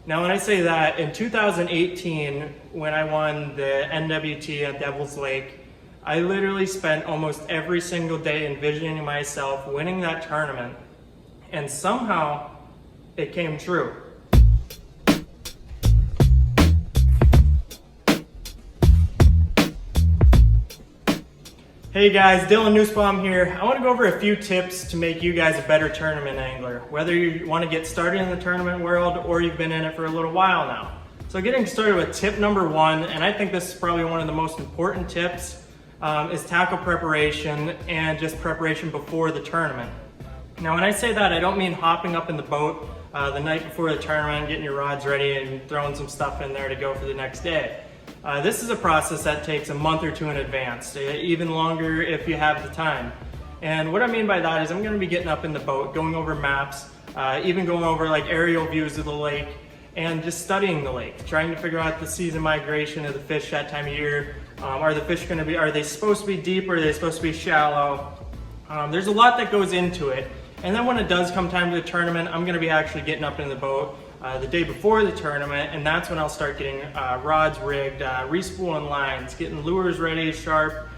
Now, when I say that, in 2018, when I won the NWT at Devil's Lake, I literally spent almost every single day envisioning myself winning that tournament, and somehow it came true. Hey guys, Dylan Nussbaum here. I want to go over a few tips to make you guys a better tournament angler, whether you want to get started in the tournament world or you've been in it for a little while now. So getting started with tip number one, and I think this is probably one of the most important tips, is tackle preparation and just preparation before the tournament. Now when I say that, I don't mean hopping up in the boat the night before the tournament, getting your rods ready and throwing some stuff in there to go for the next day. This is a process that takes a month or two in advance, even longer if you have the time. And what I mean by that is I'm going to be getting up in the boat, going over maps, even going over like aerial views of the lake, and just studying the lake, trying to figure out the season migration of the fish that time of year. Are the fish going to be, are they supposed to be deep or are they supposed to be shallow? There's a lot that goes into it. And then when it does come time to the tournament, I'm going to be actually getting up in the boat the day before the tournament, and that's when I'll start getting rods rigged, respooling lines, getting lures ready, sharp,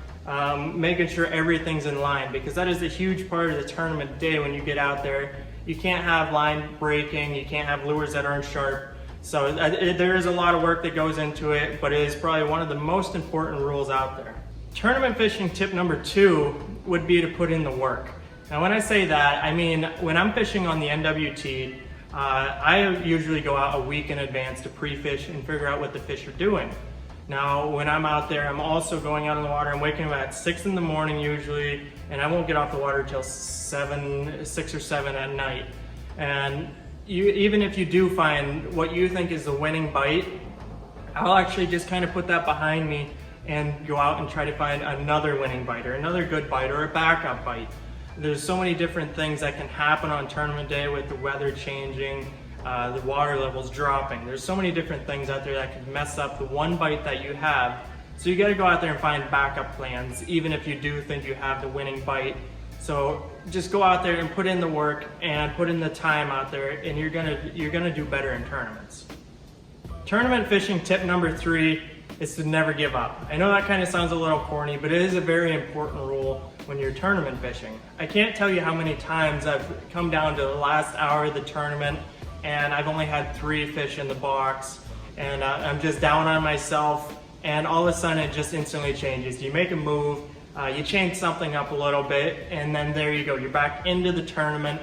making sure everything's in line, because that is a huge part of the tournament day when you get out there. You can't have line breaking, you can't have lures that aren't sharp. So there is a lot of work that goes into it, but it is probably one of the most important rules out there. Tournament fishing tip number two would be to put in the work. Now when I say that, I mean when I'm fishing on the NWT, I usually go out a week in advance to pre-fish and figure out what the fish are doing. Now, when I'm out there, I'm also going out in the water. I'm waking up at 6 in the morning usually, and I won't get off the water till 6 or 7 at night. And even if you do find what you think is the winning bite, I'll actually just kind of put that behind me and go out and try to find another winning bite or another good bite or a backup bite. There's so many different things that can happen on tournament day with the weather changing, the water levels dropping. There's so many different things out there that can mess up the one bite that you have. So you gotta go out there and find backup plans, even if you do think you have the winning bite. So just go out there and put in the work and put in the time out there, and you're gonna do better in tournaments. Tournament fishing tip number three is to never give up. I know that kind of sounds a little corny, but it is a very important rule when you're tournament fishing. I can't tell you how many times I've come down to the last hour of the tournament and I've only had 3 fish in the box, and I'm just down on myself, and all of a sudden it just instantly changes. You make a move, you change something up a little bit, and then there you go, you're back into the tournament,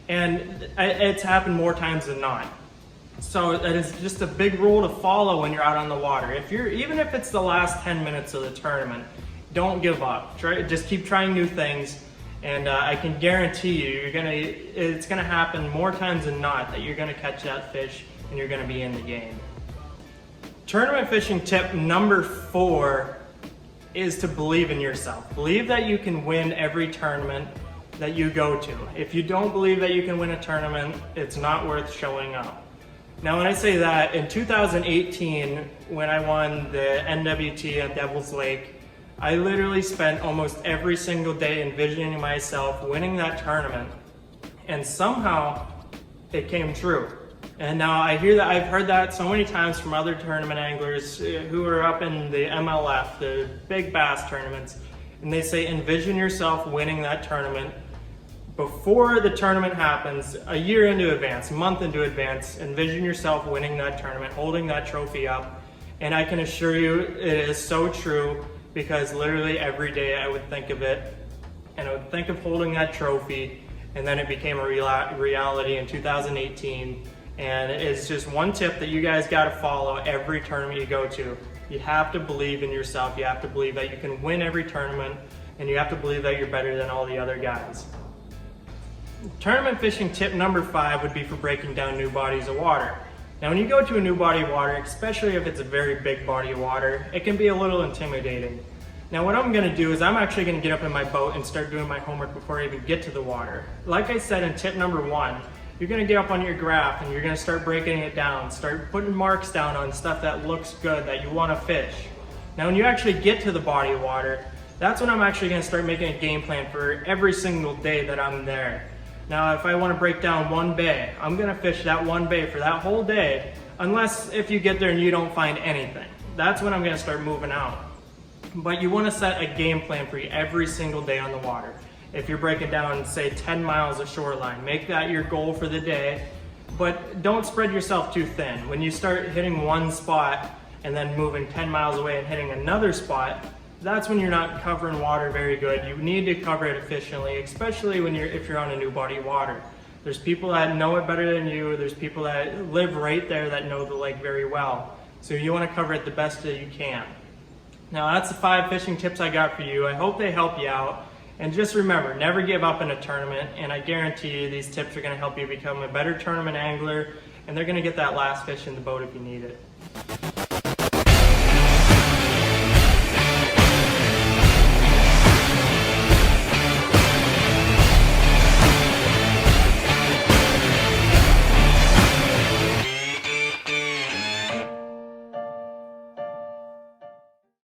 and it's happened more times than not. So that is just a big rule to follow when you're out on the water. Even if it's the last 10 minutes of the tournament, don't give up. Just keep trying new things, and I can guarantee you, it's gonna happen more times than not that you're gonna catch that fish and you're gonna be in the game. Tournament fishing tip number 4 is to believe in yourself. Believe that you can win every tournament that you go to. If you don't believe that you can win a tournament, it's not worth showing up. Now when I say that, in 2018, when I won the NWT at Devil's Lake, I literally spent almost every single day envisioning myself winning that tournament, and somehow it came true. And now I've heard that so many times from other tournament anglers who are up in the MLF, the big bass tournaments, and they say envision yourself winning that tournament before the tournament happens, a year into advance, a month into advance. Envision yourself winning that tournament, holding that trophy up, and I can assure you it is so true. Because literally every day I would think of it, and I would think of holding that trophy, and then it became a reality in 2018. And it's just one tip that you guys got to follow every tournament you go to. You have to believe in yourself. You have to believe that you can win every tournament, and you have to believe that you're better than all the other guys. Tournament fishing tip number 5 would be for breaking down new bodies of water. Now when you go to a new body of water, especially if it's a very big body of water, it can be a little intimidating. Now what I'm going to do is I'm actually going to get up in my boat and start doing my homework before I even get to the water. Like I said in tip number 1, you're going to get up on your graph and you're going to start breaking it down, start putting marks down on stuff that looks good, that you want to fish. Now when you actually get to the body of water, that's when I'm actually going to start making a game plan for every single day that I'm there. Now, if I want to break down one bay, I'm going to fish that one bay for that whole day, unless if you get there and you don't find anything. That's when I'm going to start moving out. But you want to set a game plan for you every single day on the water. If you're breaking down, say, 10 miles of shoreline, make that your goal for the day, but don't spread yourself too thin. When you start hitting one spot and then moving 10 miles away and hitting another spot, that's when you're not covering water very good. You need to cover it efficiently, especially if you're on a new body of water. There's people that know it better than you. There's people that live right there that know the lake very well. So you want to cover it the best that you can. Now that's the 5 fishing tips I got for you. I hope they help you out. And just remember, never give up in a tournament. And I guarantee you these tips are going to help you become a better tournament angler. And they're going to get that last fish in the boat if you need it.